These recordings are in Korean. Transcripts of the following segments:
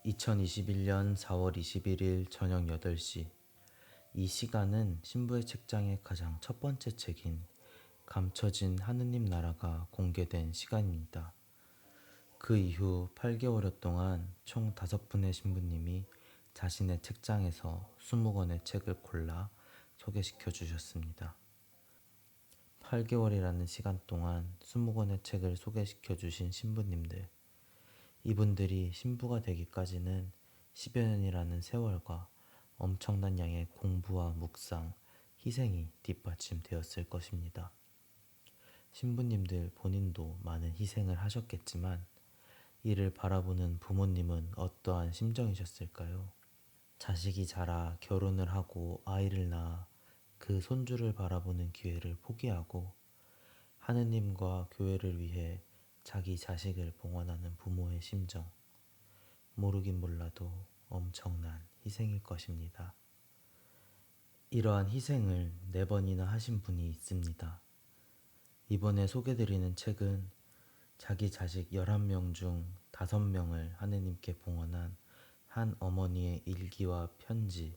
2021년 4월 21일 저녁 8시. 이 시간은 신부의 책장의 가장 첫 번째 책인 감춰진 하느님 나라가 공개된 시간입니다. 그 이후 8개월여 동안 총 5분의 신부님이 자신의 책장에서 20권의 책을 골라 소개시켜 주셨습니다. 8개월이라는 시간 동안 20권의 책을 소개시켜 주신 신부님들, 이분들이 신부가 되기까지는 10여 년이라는 세월과 엄청난 양의 공부와 묵상, 희생이 뒷받침되었을 것입니다. 신부님들 본인도 많은 희생을 하셨겠지만 이를 바라보는 부모님은 어떠한 심정이셨을까요? 자식이 자라 결혼을 하고 아이를 낳아 그 손주를 바라보는 기회를 포기하고 하느님과 교회를 위해 자기 자식을 봉헌하는 부모의 심정, 모르긴 몰라도 엄청난 희생일 것입니다. 이러한 희생을 4번이나 하신 분이 있습니다. 이번에 소개드리는 책은 자기 자식 11명 중 5명을 하느님께 봉헌한 한 어머니의 일기와 편지,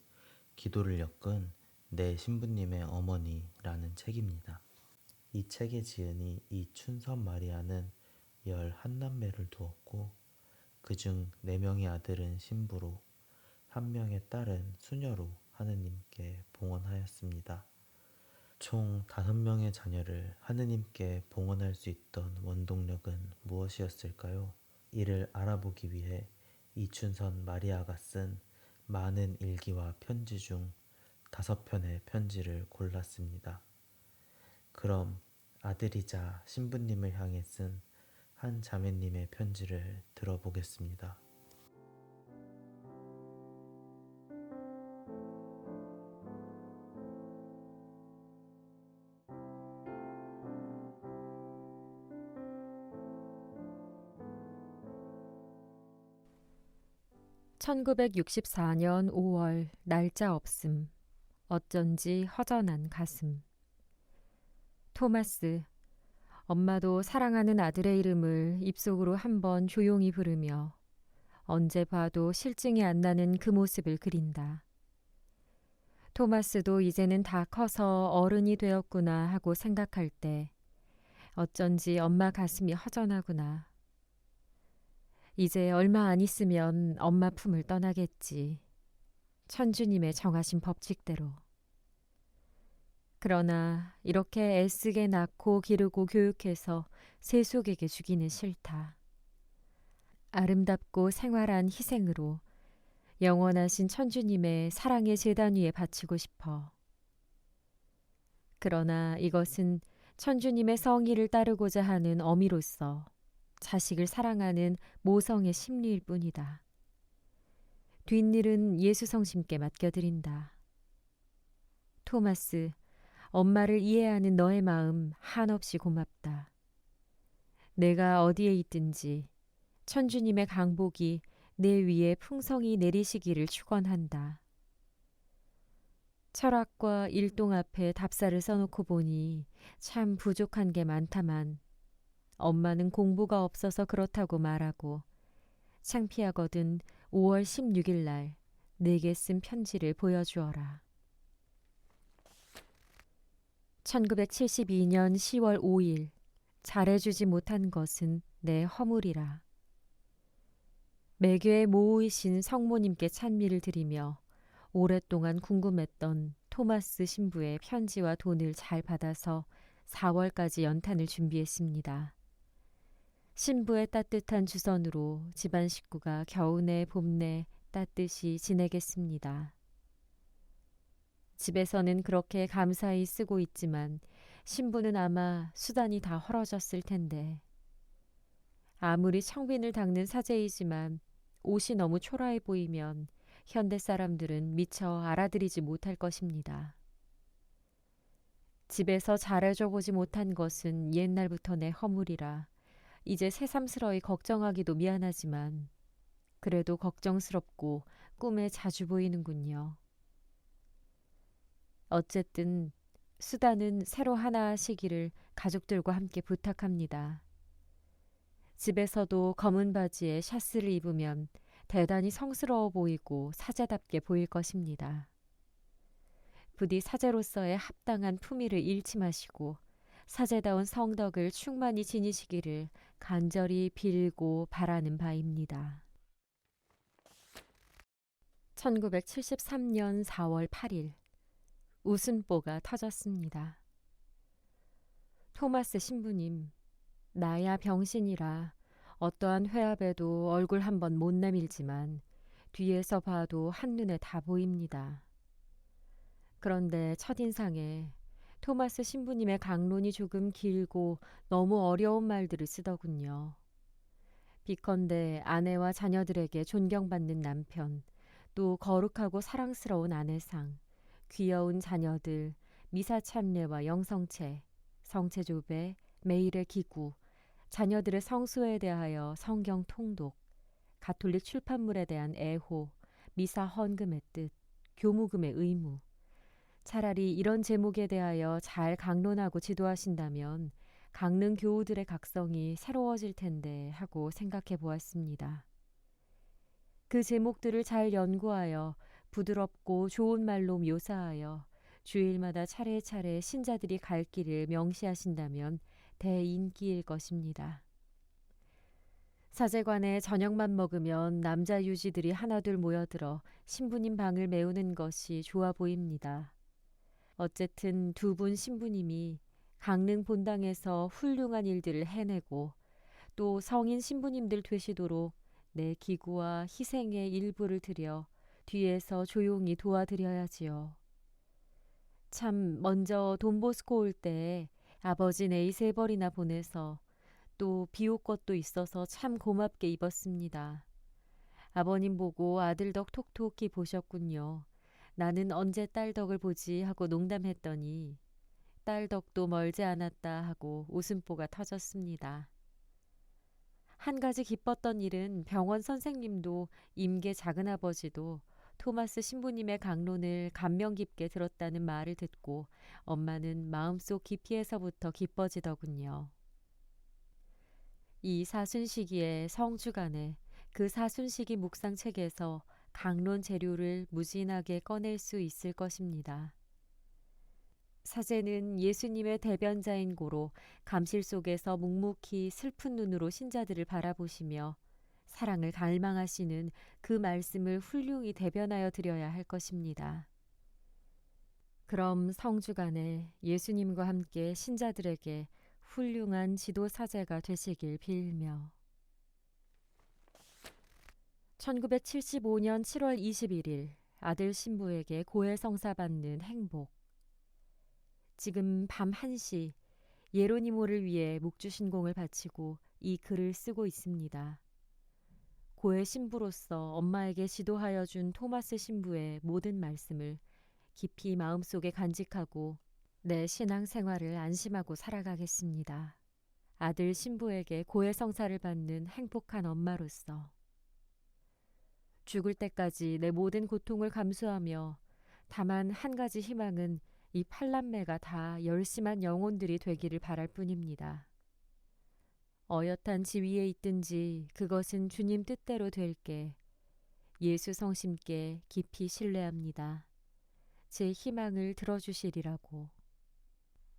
기도를 엮은 내 신부님의 어머니라는 책입니다. 이 책의 지은이 이춘선 마리아는 11남매를 두었고 그중 4명의 아들은 신부로 1명의 딸은 수녀로 하느님께 봉헌하였습니다. 총 5명의 자녀를 하느님께 봉헌할 수 있던 원동력은 무엇이었을까요? 이를 알아보기 위해 이춘선 마리아가 쓴 많은 일기와 편지 중 5편의 편지를 골랐습니다. 그럼 아들이자 신부님을 향해 쓴 한 자매님의 편지를 들어보겠습니다. (1964년 5월) 날짜 없음. 어쩐지 허전한 가슴. 토마스, 엄마도 사랑하는 아들의 이름을 입속으로 한번 조용히 부르며 언제 봐도 실증이 안 나는 그 모습을 그린다. 토마스도 이제는 다 커서 어른이 되었구나 하고 생각할 때 어쩐지 엄마 가슴이 허전하구나. 이제 얼마 안 있으면 엄마 품을 떠나겠지. 천주님의 정하신 법칙대로. 그러나 이렇게 애쓰게 낳고 기르고 교육해서 세속에게 주기는 싫다. 아름답고 생활한 희생으로 영원하신 천주님의 사랑의 제단 위에 바치고 싶어. 그러나 이것은 천주님의 성의를 따르고자 하는 어미로서 자식을 사랑하는 모성의 심리일 뿐이다. 뒷일은 예수 성심께 맡겨드린다. 토마스, 엄마를 이해하는 너의 마음 한없이 고맙다. 내가 어디에 있든지 천주님의 강복이 내 위에 풍성히 내리시기를 축원한다. 철학과 일동 앞에 답사를 써놓고 보니 참 부족한 게 많다만 엄마는 공부가 없어서 그렇다고 말하고 창피하거든 5월 16일 날 내게 쓴 편지를 보여주어라. 1972년 10월 5일 잘해주지 못한 것은 내 허물이라. 매교의 모우이신 성모님께 찬미를 드리며 오랫동안 궁금했던 토마스 신부의 편지와 돈을 잘 받아서 4월까지 연탄을 준비했습니다. 신부의 따뜻한 주선으로 집안 식구가 겨우내 봄내 따뜻이 지내겠습니다. 집에서는 그렇게 감사히 쓰고 있지만 신부는 아마 수단이 다 헐어졌을 텐데 아무리 청빈을 닦는 사제이지만 옷이 너무 초라해 보이면 현대 사람들은 미처 알아들이지 못할 것입니다. 집에서 잘해줘 보지 못한 것은 옛날부터 내 허물이라 이제 새삼스러이 걱정하기도 미안하지만 그래도 걱정스럽고 꿈에 자주 보이는군요. 어쨌든 수단은 새로 하나 하시기를 가족들과 함께 부탁합니다. 집에서도 검은 바지에 샤스를 입으면 대단히 성스러워 보이고 사제답게 보일 것입니다. 부디 사제로서의 합당한 품위를 잃지 마시고 사제다운 성덕을 충만히 지니시기를 간절히 빌고 바라는 바입니다. 1973년 4월 8일 웃음보가 터졌습니다. 토마스 신부님, 나야 병신이라 어떠한 회합에도 얼굴 한번 못 내밀지만 뒤에서 봐도 한눈에 다 보입니다. 그런데 첫인상에 토마스 신부님의 강론이 조금 길고 너무 어려운 말들을 쓰더군요. 비컨대 아내와 자녀들에게 존경받는 남편, 또 거룩하고 사랑스러운 아내상, 귀여운 자녀들, 미사 참례와 영성체, 성체조배, 매일의 기구, 자녀들의 성소에 대하여 성경 통독, 가톨릭 출판물에 대한 애호, 미사 헌금의 뜻, 교무금의 의무, 차라리 이런 제목에 대하여 잘 강론하고 지도하신다면 강릉 교우들의 각성이 새로워질 텐데 하고 생각해 보았습니다. 그 제목들을 잘 연구하여 부드럽고 좋은 말로 묘사하여 주일마다 차례차례 신자들이 갈 길을 명시하신다면 대인기일 것입니다. 사제관에 저녁만 먹으면 남자 유지들이 하나둘 모여들어 신부님 방을 메우는 것이 좋아 보입니다. 어쨌든 두 분 신부님이 강릉 본당에서 훌륭한 일들을 해내고 또 성인 신부님들 되시도록 내 기구와 희생의 일부를 드려 뒤에서 조용히 도와드려야지요. 참 먼저 돈보스코 올 때 아버지 네이 3벌이나 보내서 또 비옷 것도 있어서 참 고맙게 입었습니다. 아버님 보고 아들 덕 톡톡히 보셨군요. 나는 언제 딸 덕을 보지 하고 농담했더니 딸 덕도 멀지 않았다 하고 웃음보가 터졌습니다. 한 가지 기뻤던 일은 병원 선생님도 임계 작은아버지도 토마스 신부님의 강론을 감명 깊게 들었다는 말을 듣고 엄마는 마음속 깊이에서부터 기뻐지더군요. 이 사순시기에 성주간에 그 사순시기 묵상책에서 강론 재료를 무진하게 꺼낼 수 있을 것입니다. 사제는 예수님의 대변자인 고로 감실 속에서 묵묵히 슬픈 눈으로 신자들을 바라보시며 사랑을 갈망하시는 그 말씀을 훌륭히 대변하여 드려야 할 것입니다. 그럼 성주간에 예수님과 함께 신자들에게 훌륭한 지도 사제가 되시길 빌며 1975년 7월 21일 아들 신부에게 고해성사 받는 행복. 지금 밤 1시 예로니모를 위해 묵주신공을 바치고 이 글을 쓰고 있습니다. 고해 신부로서 엄마에게 지도하여 준 토마스 신부의 모든 말씀을 깊이 마음속에 간직하고 내 신앙생활을 안심하고 살아가겠습니다. 아들 신부에게 고해성사를 받는 행복한 엄마로서 죽을 때까지 내 모든 고통을 감수하며 다만 한 가지 희망은 이 팔남매가 다 열심한 영혼들이 되기를 바랄 뿐입니다. 어엿한 지위에 있든지 그것은 주님 뜻대로 될게 예수 성심께 깊이 신뢰합니다. 제 희망을 들어주시리라고.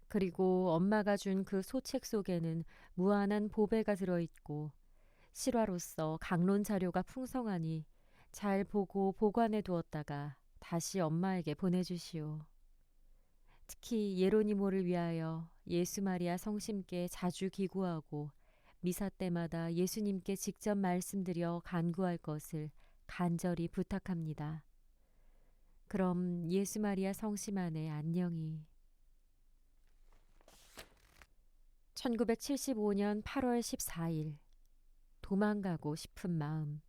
그리고 엄마가 준 그 소책 속에는 무한한 보배가 들어있고 실화로서 강론 자료가 풍성하니 잘 보고 보관해 두었다가 다시 엄마에게 보내주시오. 특히 예로니모를 위하여 예수 마리아 성심께 자주 기구하고 미사 때마다 예수님께 직접 말씀드려 간구할 것을 간절히 부탁합니다. 그럼 예수 마리아 성심 안에 안녕히. 1975년 8월 14일 도망가고 싶은 마음.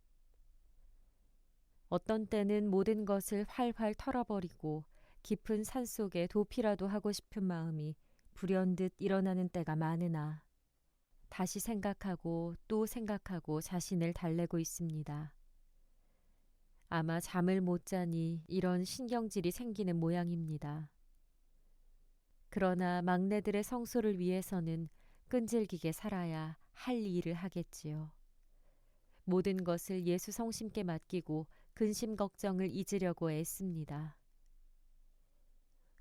어떤 때는 모든 것을 활활 털어버리고 깊은 산속에 도피라도 하고 싶은 마음이 불현듯 일어나는 때가 많으나 다시 생각하고 또 생각하고 자신을 달래고 있습니다. 아마 잠을 못 자니 이런 신경질이 생기는 모양입니다. 그러나 막내들의 성소를 위해서는 끈질기게 살아야 할 일을 하겠지요. 모든 것을 예수 성심께 맡기고 근심 걱정을 잊으려고 애씁니다.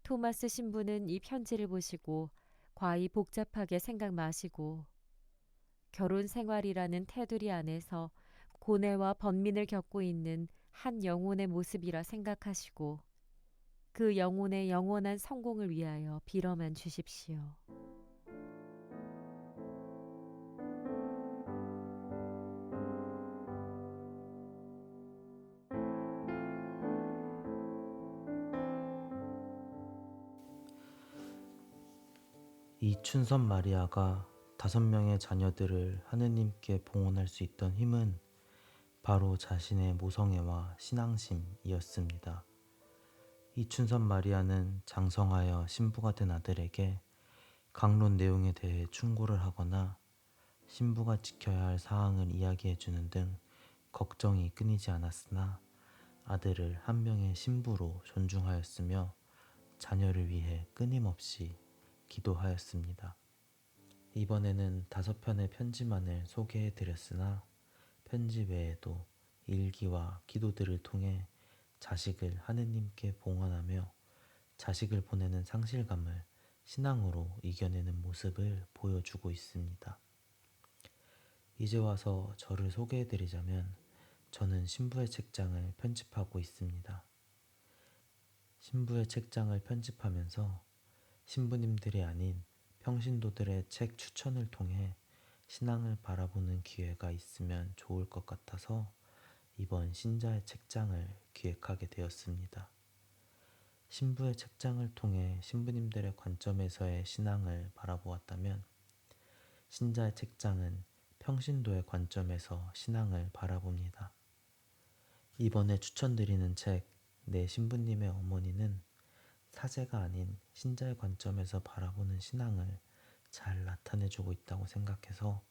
토마스 신부는 이 편지를 보시고 과히 복잡하게 생각 마시고 결혼 생활이라는 테두리 안에서 고뇌와 번민을 겪고 있는 한 영혼의 모습이라 생각하시고 그 영혼의 영원한 성공을 위하여 빌어만 주십시오. 이춘선 마리아가 5명의 자녀들을 하느님께 봉헌할 수 있던 힘은 바로 자신의 모성애와 신앙심이었습니다. 이춘선 마리아는 장성하여 신부가 된 아들에게 강론 내용에 대해 충고를 하거나 신부가 지켜야 할 사항을 이야기해 주는 등 걱정이 끊이지 않았으나 아들을 한 명의 신부로 존중하였으며 자녀를 위해 끊임없이 기도하였습니다. 이번에는 5편의 편지만을 소개해 드렸으나 편지 외에도 일기와 기도들을 통해 자식을 하느님께 봉헌하며 자식을 보내는 상실감을 신앙으로 이겨내는 모습을 보여주고 있습니다. 이제 와서 저를 소개해 드리자면 저는 신부의 책장을 편집하고 있습니다. 신부의 책장을 편집하면서 신부님들이 아닌 평신도들의 책 추천을 통해 신앙을 바라보는 기회가 있으면 좋을 것 같아서 이번 신자의 책장을 기획하게 되었습니다. 신부의 책장을 통해 신부님들의 관점에서의 신앙을 바라보았다면 신자의 책장은 평신도의 관점에서 신앙을 바라봅니다. 이번에 추천드리는 책 내 신부님의 어머니는 사제가 아닌 신자의 관점에서 바라보는 신앙을 잘 나타내주고 있다고 생각해서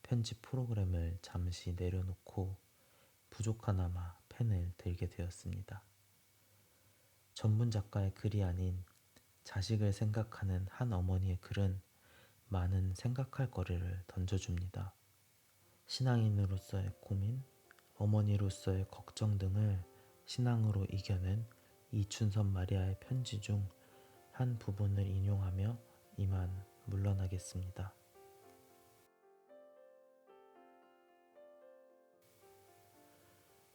편집 프로그램을 잠시 내려놓고 부족하나마 펜을 들게 되었습니다. 전문 작가의 글이 아닌 자식을 생각하는 한 어머니의 글은 많은 생각할 거리를 던져줍니다. 신앙인으로서의 고민, 어머니로서의 걱정 등을 신앙으로 이겨낸 이춘선 마리아의 편지 중 한 부분을 인용하며 이만 물러나겠습니다.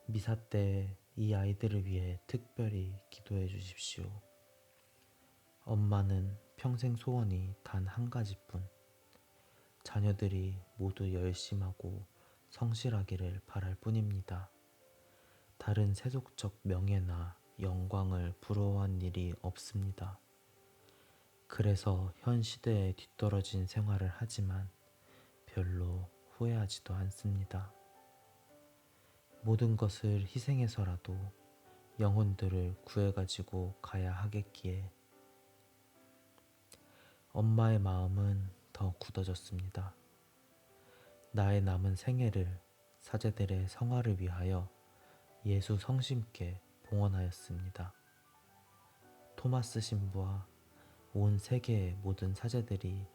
미사 때 이 아이들을 위해 특별히 기도해 주십시오. 엄마는 평생 소원이 단 한 가지뿐, 자녀들이 모두 열심하고 성실하기를 바랄 뿐입니다. 다른 세속적 명예나 영광을 부러워한 일이 없습니다. 그래서 현 시대에 뒤떨어진 생활을 하지만 별로 후회하지도 않습니다. 모든 것을 희생해서라도 영혼들을 구해가지고 가야 하겠기에 엄마의 마음은 더 굳어졌습니다. 나의 남은 생애를 사제들의 성화를 위하여 예수 성심께 봉헌하였습니다. 토마스 신부와 온 세계의 모든 사제들이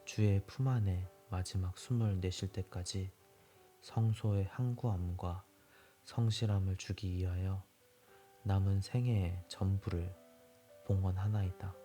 주의 품 안에 마지막 숨을 내쉴 때까지 성소의 항구함과 성실함을 주기 위하여 남은 생애의 전부를 봉헌하나이다.